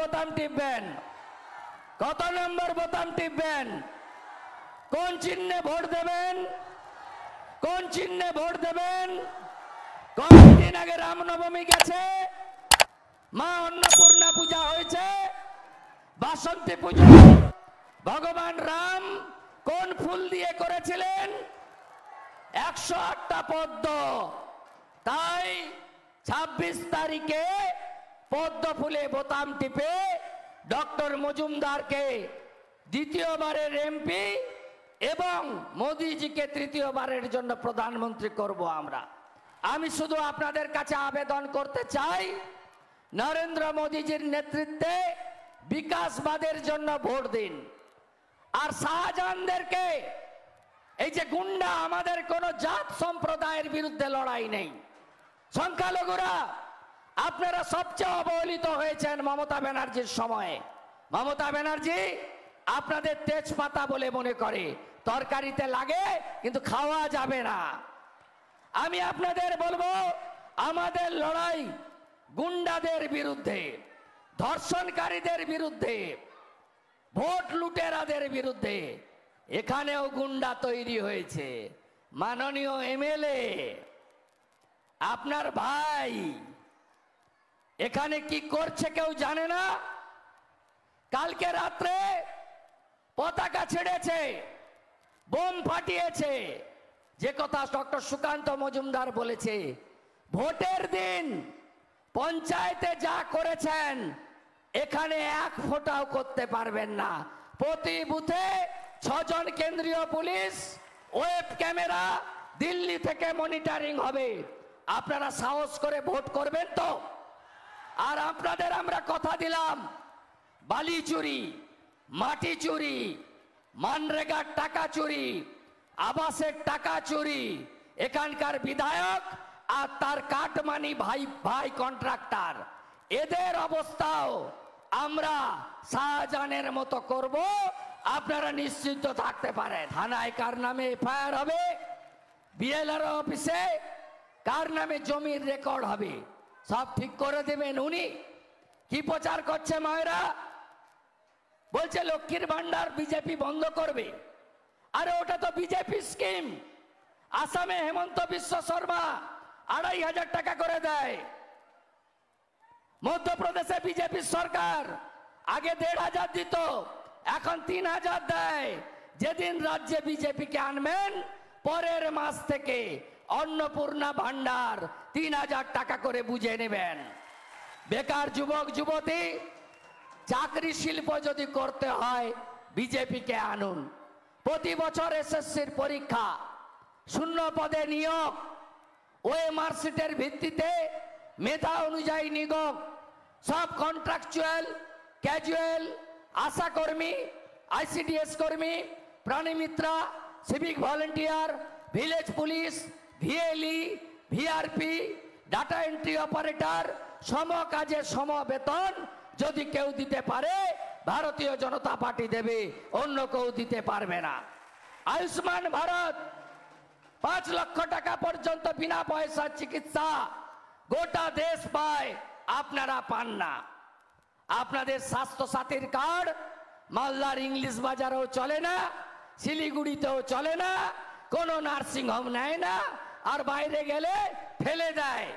বোতাম টিপবেন? কত নম্বর বোতাম টিপবেন? কোন চিহ্নে ভোট দেবেন? কোন চিহ্নে ভোট দেবেন? কয়েকদিন আগে রামনবমী গেছে, মা অন্নপূর্ণা পূজা হয়েছে, বাসন্তী পুজো ভগবান রাম কোন ফুল দিয়ে করেছিলেন? 108টা পদ্ম। তাই 26 তারিখে পদ্ম ফুলে বোতাম টিপে ডক্টর মজুমদারকে দ্বিতীয়বারের এমপি এবং মোদিজিকে তৃতীয়বারের জন্য প্রধানমন্ত্রী করব আমরা। আমি শুধু আপনাদের কাছে আবেদন করতে চাই, নরেন্দ্র মোদিজির নেতৃত্বে বিকাশবাদের জন্য ভোট দিন। আর শাহজাহানদেরকে, এই যে গুন্ডা, আমাদের কোন জাত সম্প্রদায়ের বিরুদ্ধে লড়াই নেই। সংখ্যালঘুরা, আপনারা সবচেয়ে অবহেলিত হয়েছেন মমতা ব্যানার্জির সময়ে। মমতা ব্যানার্জি আপনাদের তেজপাতা বলে মনে করে, তরকারিতে লাগে কিন্তু খাওয়া যাবে না। আমি আপনাদের বলবো, আমাদের লড়াই গুন্ডাদের বিরুদ্ধে, ধর্ষণকারীদের বিরুদ্ধে, ভোট লুটেরাদের বিরুদ্ধে। এখানেও গুন্ডা তৈরি হয়েছে। মাননীয় এমএলএ, আপনার ভাই এখানে কি করছে কেউ জানে না। কালকে রাত্রে পতাকা ছেড়েছে, বোম ফাটিয়েছে। যে কথা ডক্টর সুকান্ত মজুমদার বলেছে, ভোটের দিন পঞ্চায়েতে যা করেছেন এখানে এক ফোঁটাও করতে পারবেন না। প্রতি বুথে 6 জন কেন্দ্রীয় পুলিশ, ওয়েব ক্যামেরা, দিল্লি থেকে মনিটরিং হবে। আপনারা সাহস করে ভোট করবেন তো? আর আপনাদের আমরা কথা দিলাম, বালি চুরি, মাটি চুরি, মানরেগার টাকা চুরি, আবাসের টাকা চুরি, এখানকার বিধায়ক আর তার কাটমানি ভাই কন্ট্রাক্টর, এদের অবস্থাও আমরা শাহজাহানের মতো করব। আপনারা নিশ্চিন্ত থাকতে পারেন। থানায় কার নামে এফআইআর হবে, বিএলআর অফিসে কার নামে জমির রেকর্ড হবে, সব ঠিক করে দেবেন উনি। কি প্রচার করছে মায়েরা? বলছে লক্ষ্মীর ভান্ডার বিজেপি বন্ধ করবে। আরে ওটা তো বিজেপি স্কিম। আসামে হেমন্ত বিশ্ব শর্মা 2500 টাকা করে দেয়। মধ্যপ্রদেশে বিজেপি সরকার আগে 1500 দিত, এখন 3000 দেয়। যেদিন রাজ্যে বিজেপিকে আনবেন, পরের মাস থেকে অন্নপূর্ণা ভান্ডার 3000 টাকা করে বুঝে নেবেন। বেকার যুবক যুবতী, চাকরি শিল্প যদি করতে হয় বিজেপিকে আনুন। প্রতি বছর এসএসসির পরীক্ষা, শূন্য পদে নিয়োগ, ওই মার্কশিটের ভিত্তিতে মেধা অনুযায়ী নিয়োগ, সব কন্ট্রাকচুয়াল, ক্যাজুয়াল, আশা কর্মী, আইসিডিএস কর্মী, প্রাণী Mitra, civic volunteer, village police, VLE, VRP, data entry operator, সম কাজে সম বেতন যদি কেউ দিতে পারে ভারতীয় জনতা পার্টি দেবে, অন্য কেউ দিতে পারবে না। আয়ুষ্মান ভারত, 5 লক্ষ টাকা পর্যন্ত বিনা পয়সা চিকিৎসা গোটা দেশ পায়, আপনারা পান না। আপনাদের স্বাস্থ্য সাথীর কার্ড মালদার ইংলিশ বাজারেও চলে না, শিলিগুড়িতেও চলে না, কোনো নার্সিং হোম নেয় না, আর বাইরে গেলে ফেলে দেয়।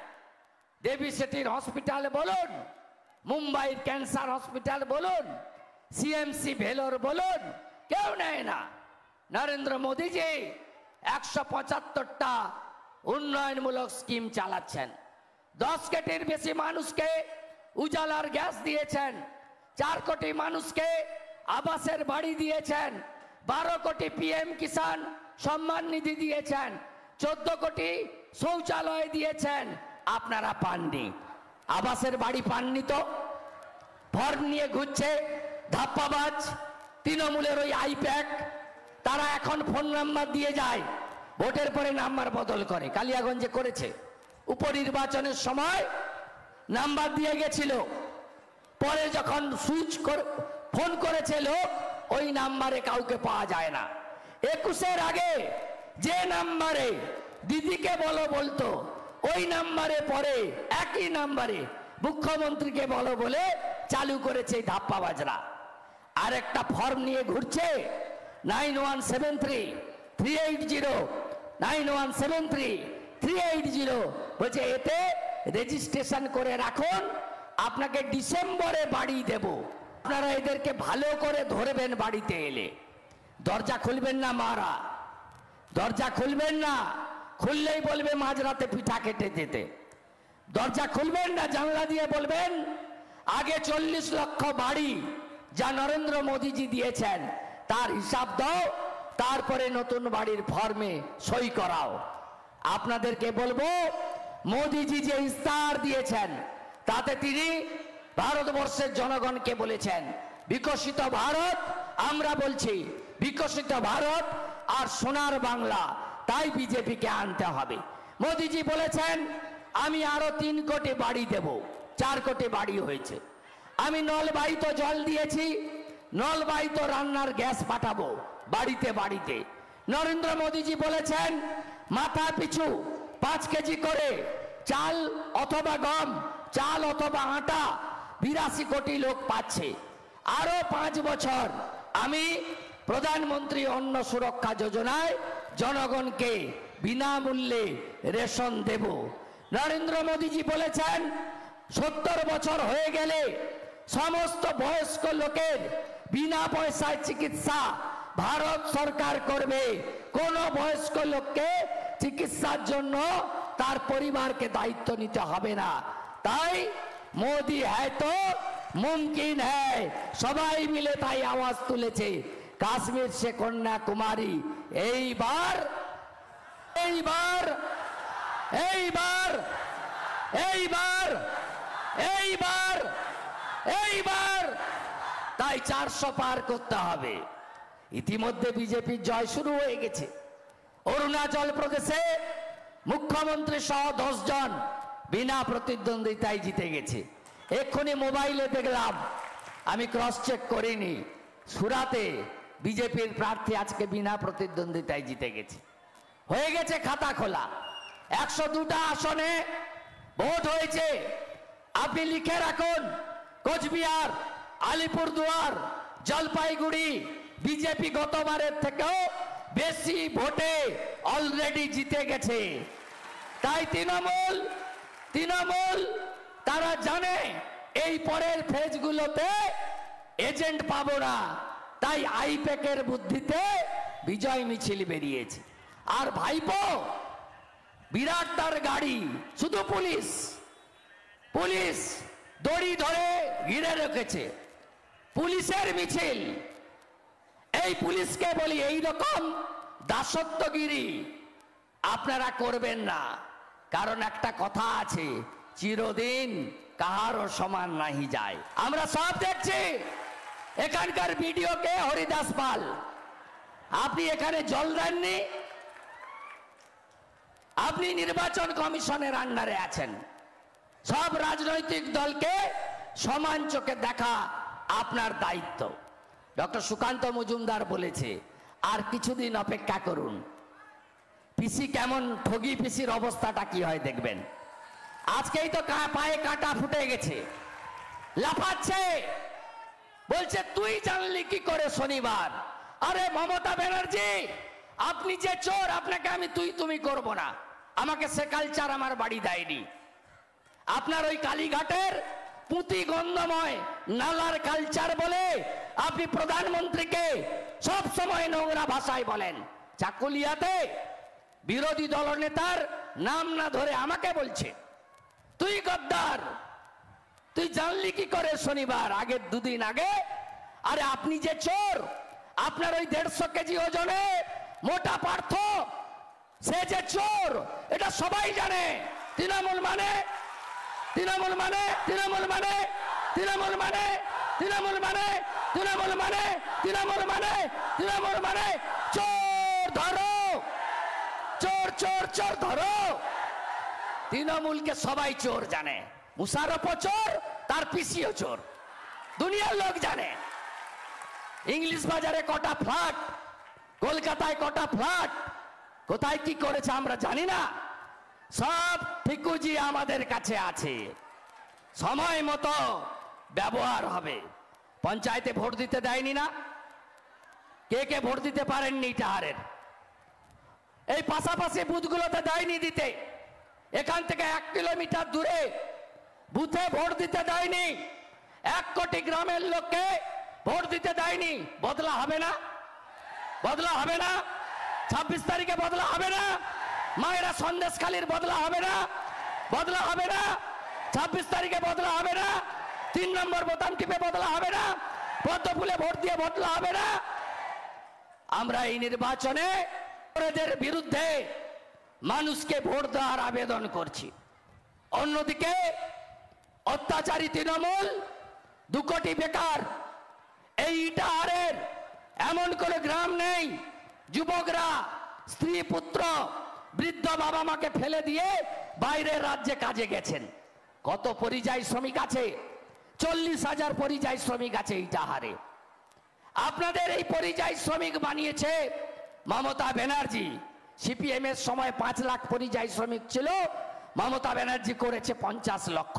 দেবী সেটির হসপিটাল বলুন, মুম্বাইয়ের ক্যান্সার হসপিটাল বলুন, সিএমসি ভেলোর বলুন, কেউ নেয় না। নরেন্দ্র মোদীজি 175টা উন্নয়নমূলক স্কিম চালাচ্ছেন। 10 কোটির বেশি মানুষকে উজালার গ্যাস দিয়েছেন, 4 কোটি মানুষকে আবাসের বাড়ি দিয়েছেন, 12 কোটি পিএম কিষাণ সম্মান নিধি দিয়েছেন, 14 কোটি শৌচালয় দিয়েছেন। আপনারা পাননি, আবাসের বাড়ি পাননি তো। ফর্ম নিয়ে ঘুরছে ধাপ্পাবাজ তৃণমূলের ওই আইপ্যাক, তারা এখন ফোন নাম্বার দিয়ে যায়, ভোটের পরে নাম্বার বদল করে। কালিয়াগঞ্জে করেছে, উপনির্বাচনের সময় নাম্বার দিয়ে গেছিল, পরে যখন সুইচ করে ফোন করেছে লোক, ওই নাম্বারে কাউকে পাওয়া যায় না। 21-এর আগে যে নাম্বারে দিদিকে বলো বলতো, ওই নাম্বারে পরে একই নাম্বারে মুখ্যমন্ত্রীকে বলো বলে চালু করেছে এই ধাপ্পাবাজরা। আর একটা ফর্ম নিয়ে ঘুরছে 9173 380 9173 380, বলছে এতে রেজিস্ট্রেশন করে রাখুন, আপনাকে ডিসেম্বরে বাড়ি দেব। আপনারা এদেরকে ভালো করে ধরবেন, বাড়িতে এলে দরজা খুলবেন না, মারা দরজা খুলবেন না, খুললেই বলবে মাঝরাতে পিঠা কেটে যেতে। দরজা খুলবেন না, জানলা দিয়ে বলবেন আগে 40 লক্ষ বাড়ি যা নরেন্দ্র মোদীজি দিয়েছেন তার হিসাব দাও, তারপরে নতুন বাড়ির ফর্মে সই করাও। আপনাদেরকে বলবো মোদীজি যে ইস্তাহার দিয়েছেন তাতে তিনি ভারতবর্ষের জনগণকে বলেছেন বিকশিত ভারত, আমরা বলছি বিকশিত ভারত আর সোনার বাংলা, তাই বিজেপিকে আনতে হবে। মোদীজি বলেছেন আমি আরো 3 কোটি বাড়ি দেব, 4 কোটি বাড়ি হয়েছে। আমি নলবাহিত জল দিয়েছি, নলবাহিত রান্নার গ্যাস পাঠাবো বাড়িতে বাড়িতে। নরেন্দ্র মোদীজি বলেছেন মাথা পিছু 5 কেজি করে চাল অথবা গম, চাল অথবা আটা 82 কোটি লোক পাচ্ছে। আরো 5 বছর আমি প্রধানমন্ত্রী অন্ন সুরক্ষা যোজনায় জনগণকে বিনামূল্যে রেশন দেব। নরেন্দ্র মোদীজি বলেছেন 70 বছর হয়ে গেলে সমস্ত বয়স্ক লোকের বিনা পয়সায় চিকিৎসা ভারত সরকার করবে, কোন বয়স্ক লোককে চিকিৎসার জন্য তার পরিবারকে দায়িত্ব নিতে হবে না। তাই মোদি হ্যায় তো মুমকিন হ্যায়, সবাই মিলে তাই আওয়াজ তুলেছে। কাশ্মীর সে কন্যাকুমারী, এইবার এইবার এইবার এইবার এইবার এইবার তাই 400 পার করতে হবে। ইতিমধ্যে বিজেপির জয় শুরু হয়ে গেছে। অরুণাচল প্রদেশে মুখ্যমন্ত্রী সহ 10 জন বিনা প্রতিদ্বন্দ্বিতায় জিতে গেছে। এক্ষুনি মোবাইলে দেখলাম, আমি ক্রস চেক করিনি, সুরাতে বিজেপির প্রার্থী আজকে বিনা প্রতিদ্বন্দ্বিতায় জিতে গেছে। হয়ে গেছে খাতা খোলা, 102টা আসনে ভোট হয়েছে। আপনি লিখে রাখুন কোচবিহার, আলিপুরদুয়ার, জলপাইগুড়ি বিজেপি গতবারের থেকেও বেশি ভোটে অলরেডি জিতে গেছে। তাই তৃণমূল তারা জানে এই পরের ফেজগুলোতে এজেন্ট পাবো না, তাই আইপ্যাকের বুদ্ধিতে বিজয় মিছিল বেরিয়েছে। আর ভাইপো বিরাট তার গাড়ি, শুধু পুলিশ দড়ি ধরে ঘিরে রেখেছে, পুলিশের মিছিল। এই পুলিশকে বলি এই রকম দাসত্বগিরি আপনারা করবেন না, কারণ একটা কথা আছে চিরদিন কাহারও সমান নাহি যায়। আমরা সব দেখছি। এখানকার ভিডিওকে হরিদাস পাল, আপনি এখানে জল দেননি, আপনি নির্বাচন কমিশনের আন্ডারে আছেন। সব রাজনৈতিক দলকে সমান চোখে দেখা আপনার দায়িত্ব। ডক্টর সুকান্ত মজুমদার বলেছে আর কিছুদিন অপেক্ষা করুন, পিসি কেমন ঠগি পিসির অবস্থাটা কি হয় দেখবেন। আজকেই তো পায়ে কাঁটা ফুটে গেছে, লাফাচ্ছে, বলছে তুই জানলি কি করে শনিবার। আরে মমতা ব্যানার্জি, আপনি যে চোর, আপনাকে আমি তুই তুমি করব না, আমাকে সে কালচার আমার বাড়ি দেয়নি। আপনার ওই কালীঘাটের পুঁতি গন্ধময় নালার কালচার বলে আপনি প্রধানমন্ত্রীকে সব সময় নোংরা ভাষায় বলেন। চাকুলিয়াতে বিরোধী দলনেতার নাম না ধরে আমাকে বলছে তুই গদ্দার, তুই জানলি কি করে শনিবার, আগের 2 দিন আগে। আরে আপনি যে চোর, আপনার ওই 150 কেজি ওজনে মোটা পার্থ সে যে চোর, এটা সবাই জানে। তৃণমূল মানে তৃণমূল মানে তৃণমূল মানে তৃণমূল মানে তৃণমূল মানে তৃণমূল মানে তৃণমূল মানে তৃণমূল মানে চোর ধরো, চোর চোর চোর ধরো। তৃণমূলকে সবাই চোর জানে, মুশারফও চোর, তার পিসিও চোর, দুনিয়ার লোক জানে। ইংলিশ বাজারে কটা ফ্ল্যাট, কলকাতায় কটা ফ্ল্যাট, কোথায় কি করেছে আমরা জানি না, সব ঠিকুজি আমাদের কাছে আছে। সময় মতো ব্যবহার হবে। পঞ্চায়েতে ভোট দিতে দেয়নি না? কে কে ভোট দিতে পারেননি ইটাহারের? এই পাশাপাশি বুথগুলোতে দেয়নি দিতে। এখান থেকে 1 কিলোমিটার দূরে বুথে ভোট দিতে দেয়নি। 1 কোটি গ্রামের লোককে ভোট দিতে দেয়নি। বদলা হবে না? বদলা হবে না? 26 তারিখে বদলা হবে না? মায়েরা সন্দেশখালীর বদলা হবে না? বদলা হবে না? 26 তারিখে বদলা হবে না? 3 নম্বর বোতাম টিপে বদলা হবে না? পদ্মফুলে ভোট দিয়ে বদলা হবে না? আমরা এই নির্বাচনে এদের বিরুদ্ধে মানুষকে ভোট দেওয়ার আবেদন করছি। অন্যদিকে অত্যাচারী তৃণমূল, 2 কোটি বেকার, এই ইটাহারের এমন কোনো গ্রাম নেই যুবকরা স্ত্রী পুত্র বৃদ্ধ বাবা মাকে ফেলে দিয়ে বাইরের রাজ্যে কাজে গেছেন। কত পরিযায়ী শ্রমিক আছে? 40,000 পরিযায়ী শ্রমিক আছে ইটাহারে। আপনাদের এই পরিযায়ী শ্রমিক বানিয়েছে মমতা ব্যানার্জি। সিপিএম এর সময় 5 লাখ পরিযায়ী শ্রমিক ছিল, মমতা ব্যানার্জি করেছে 50 লক্ষ।